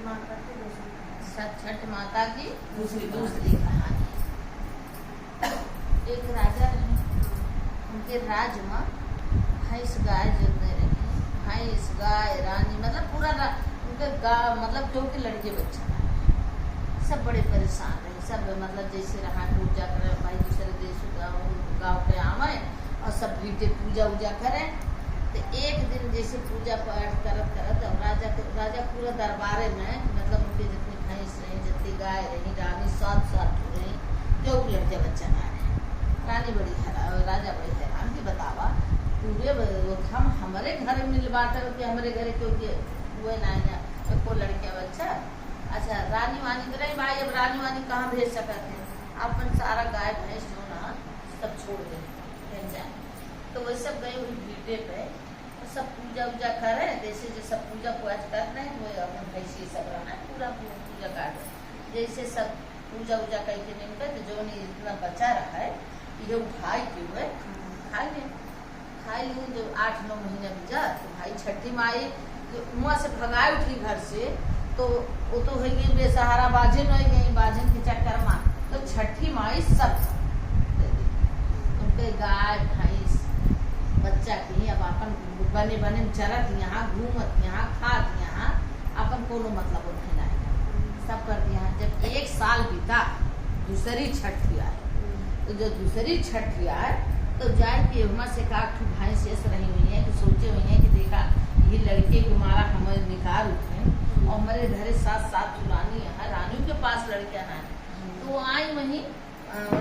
छठ माता की दूसरी कहानी। एक राजा रहे, उनके राज्य में भैंस गाय जगने रहे। भैंस गाय रानी मतलब पूरा उनके गाँव मतलब जो के लड़के बच्चे सब बड़े परेशान रहे। सब मतलब जैसे रहा पूजा करे भाई दूसरे देश गाँव के आवे और सब भीटे पूजा उजा करें। तो एक दिन जैसे पूजा पाठ करत करत राजा पूरा दरबारे में मतलब उनके जितनी भैंस रही जितनी गाय रही रानी साथ रही जो लड़के बच्चा ना रहे। रानी बड़ी हैरान राजा बड़ी हैरान की बतावा पूरे हम हमारे घर मिल बाटे कि हमारे घर क्योंकि हुए ना को लड़के बच्चा। अच्छा रानी वानी तो नहीं भाई, अब रानी वानी कहाँ भेज सकते हैं, अपन सारा गाय भैंस जो ना सब छोड़ दे जाए। तो वही सब गए हुई भीटे पे सब पूजा उजा करे जैसे जो सब पूजा पाठ कर रहे हैं वो अपन भैंसी सब रहना है पूरा पूजा काट जैसे सब पूजा उजा करके निकले। तो जो नहीं इतना बचा रहा है ये भाई के हुए खाई ली जो 8-9 महीने में जा। तो भाई छठी माई मुँह से भगाई उठी घर से तो वो तो हो गई बेसहारा बाजिन हो गई। बाजिन के चक्कर में तो छठी माई सब उनके गाय भैंस बच्चा की अब अपन बने बने चरत यहाँ घूमत यहाँ खात यहाँ अपन कोनो मतलब उठे सब कर दिया। जब 1 साल बीता दूसरी छठ आए तो जो दूसरी छठ आए तो जाए कि वहाँ से का भैंस ऐसे रही हुई है कि सोचे हुई है कि देखा ये लड़के को मारा हमारे निकाल उठे और हमारे घरे 7 रानी है रानी के पास लड़कियां ना तो वो आई वहीं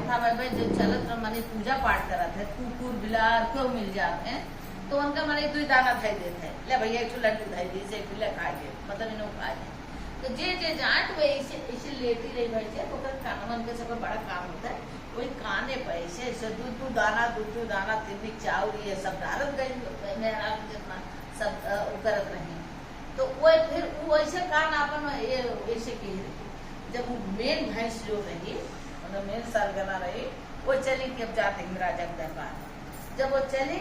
था भाई जो चलत मैंने पूजा पाठ करा थे कुकुर बिलार क्यों मिल जाते हैं तो उनका मैंने 2 दाना खाई देते हैं ले भैया एक लड्डू खाई दी से खाएंगे मतलब इन्हों खाए तो जे जाट वो ऐसे लेती रही भाई से तो कान के सब बड़ा काम होता है वही काने पे ऐसे दूध दाना 3 चावल ये सब डालत गई मेहरा जितना सब करत रही। तो वो फिर वो ऐसे कान अपन ऐसे की जब वो मेन भैंस जो रही मतलब मेन सरगना रही वो चली कि अब जाते हैं राजा के दरबार। जब वो चली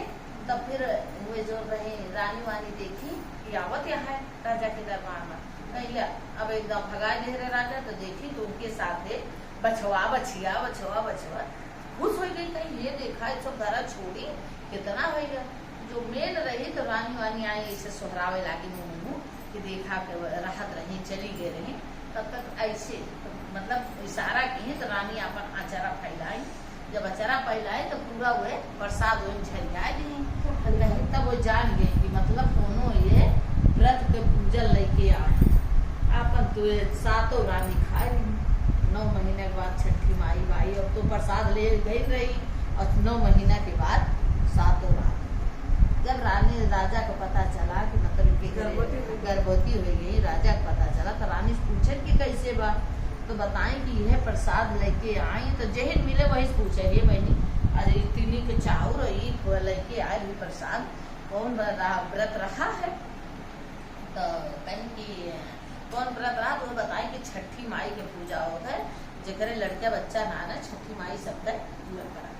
तब फिर वो जो रही रानी वानी देखी कि आवत यहाँ है राजा के दरबार में कहीं अब एकदम भगा दे रहे राजा। तो देखी तो उनके साथ बछवा बछिया खुश हो गई कहीं ये देखा सब धरा छोड़ी कितना होगा। जो मेन रही तो रानी वानी आई ऐसे सोहरावे लागी मुँह कि देखा के राहत रही चली गई रही। तब तक ऐसे तो मतलब इशारा की तो रानी अपन आचारा फैलाई। जब अचारा फैलाई तो पूरा हुए प्रसाद वो झरिया दी तब वो जान गए कि मतलब दोनों ये व्रत के पूजन लेके आए अपन तो 7 रानी खाई। 9 महीने के बाद छठी माई भाई अब तो प्रसाद ले गई रही और 9 महीना के बाद 7 रानी जब रानी राजा को पता चला कि मतलब इनके गर्भवती हो गई राजा को पता चला तो रानी पूछे कि कैसे बा तो बताएं कि यह प्रसाद लेके आई। तो जहन मिले वही पूछे ये बहनी अरे इतनी के चाउर लेके आए भी प्रसाद कौन व्रत रहा है। तो कहीं की कौन व्रत रहा तो बताएं कि छठी माई के पूजा होता है जगह लड़का बच्चा ना छठी माई सबका पूरा करा।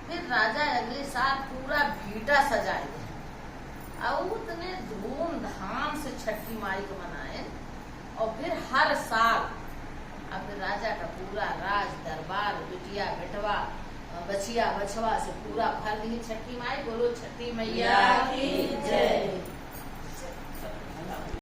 फिर राजा अगले साल पूरा भीटा सजाए गए और उतने धूमधाम से छठी माई को मनाए और फिर हर साल अब राजा का पूरा राज दरबार बिटिया बेटवा बचिया बछवा से पूरा भर दी छठी माई। बोलो छठी मैया की जय।